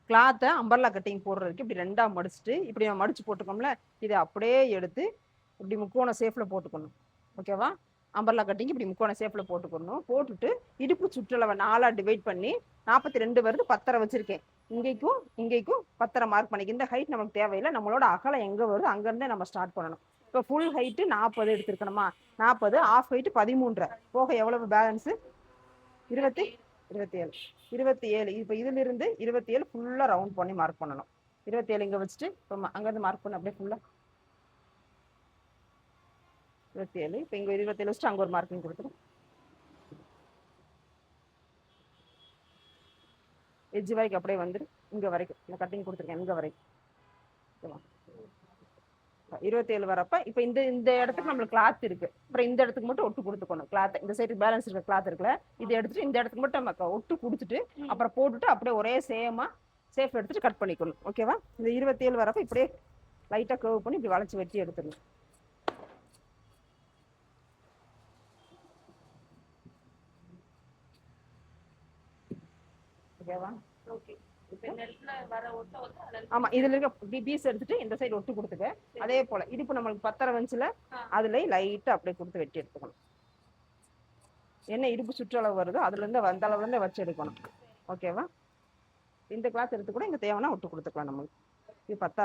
கிளாத்தை umbrella cutting போடுறதுக்கு இப்படி 2ஆ மடிச்சுட்டு இப்படி நம்ம மடிச்சு போட்டுக்கோம்ல, இதை அப்படியே எடுத்து இப்படி முக்கோண ஷேப்பில் போட்டுக்கணும். ஓகேவா? அம்பர்லா கட்டிங் இப்படி முக்கோண ஷேப்பில் போட்டுக்கணும். போட்டுட்டு இடுப்பு சுற்றளவை 4ஆ டிவைட் பண்ணி 42 வருது, 10 வச்சிருக்கேன். இங்கேக்கும் இங்கேக்கும் 10 மார்க் பண்ணிக்க. இந்த ஹைட் நமக்கு தேவையில்லை. நம்மளோட அகலம் எங்கே வருது அங்கேருந்தே நம்ம ஸ்டார்ட் பண்ணணும். இப்போ ஃபுல் ஹைட்டு 40 எடுத்துருக்கணுமா? 40, ஆஃப் ஹைட்டு 13 போக எவ்வளவு பேலன்ஸு? 27. 27. இப்போ இதிலிருந்து 27 ஃபுல்லாக ரவுண்ட் பண்ணி மார்க் பண்ணணும். 27 இங்கே வச்சுட்டு இப்போ அங்கேருந்து மார்க் பண்ண அப்படியே ஃபுல்லாக 27. இப்போ இங்கே 27 வச்சுட்டு அங்கே ஒரு மார்க்கிங் கொடுத்துரும். எஜ்ஜு வரைக்கும் அப்படியே வந்துரு. இங்கே வரைக்கும் இந்த கட்டிங் கொடுத்துருக்கேன், இங்கே வரைக்கும். 27 வரப்ப இப்போ இந்த இந்த இடத்துக்கு நம்மளுக்கு கிளாத் இருக்கு. அப்புறம் இந்த இடத்துக்கு மட்டும் ஒட்டு கொடுத்துக்கணும். கிளாத் இந்த சைடு பேலன்ஸ் இருக்க கிளாத் இருக்குல்ல, இதை எடுத்துட்டு இந்த இடத்துக்கு மட்டும் நம்ம ஒட்டு கொடுத்துட்டு அப்புறம் போட்டுட்டு அப்படியே ஒரே சேஃப் எடுத்துட்டு கட் பண்ணிக்கணும். ஓகேவா? இந்த 27 வரப்ப இப்படியே லைட்டாக கர்வ் பண்ணி இப்படி வளைச்சி வெட்டி எடுத்துடணும். ஓகேவா? ஆமா, இதுல இருக்க பீஸ் எடுத்துட்டு இந்த சைடு ஒட்டு கொடுத்துக்க. அதே போல இடுப்பு நம்மளுக்கு 10 வந்துச்சுல, அதுல லைட்டா அப்படியே கொடுத்து வெட்டி எடுத்துக்கணும். என்ன இடுப்பு சுற்றளவு வருதோ அதுல இருந்து வந்த அளவுல இருந்து வச்சு எடுக்கணும். ஓகேவா? இந்த கிளாத் எடுத்து கூட இங்க தேவைன்னா ஒட்டு கொடுத்துக்கலாம். நம்மளுக்கு இது 10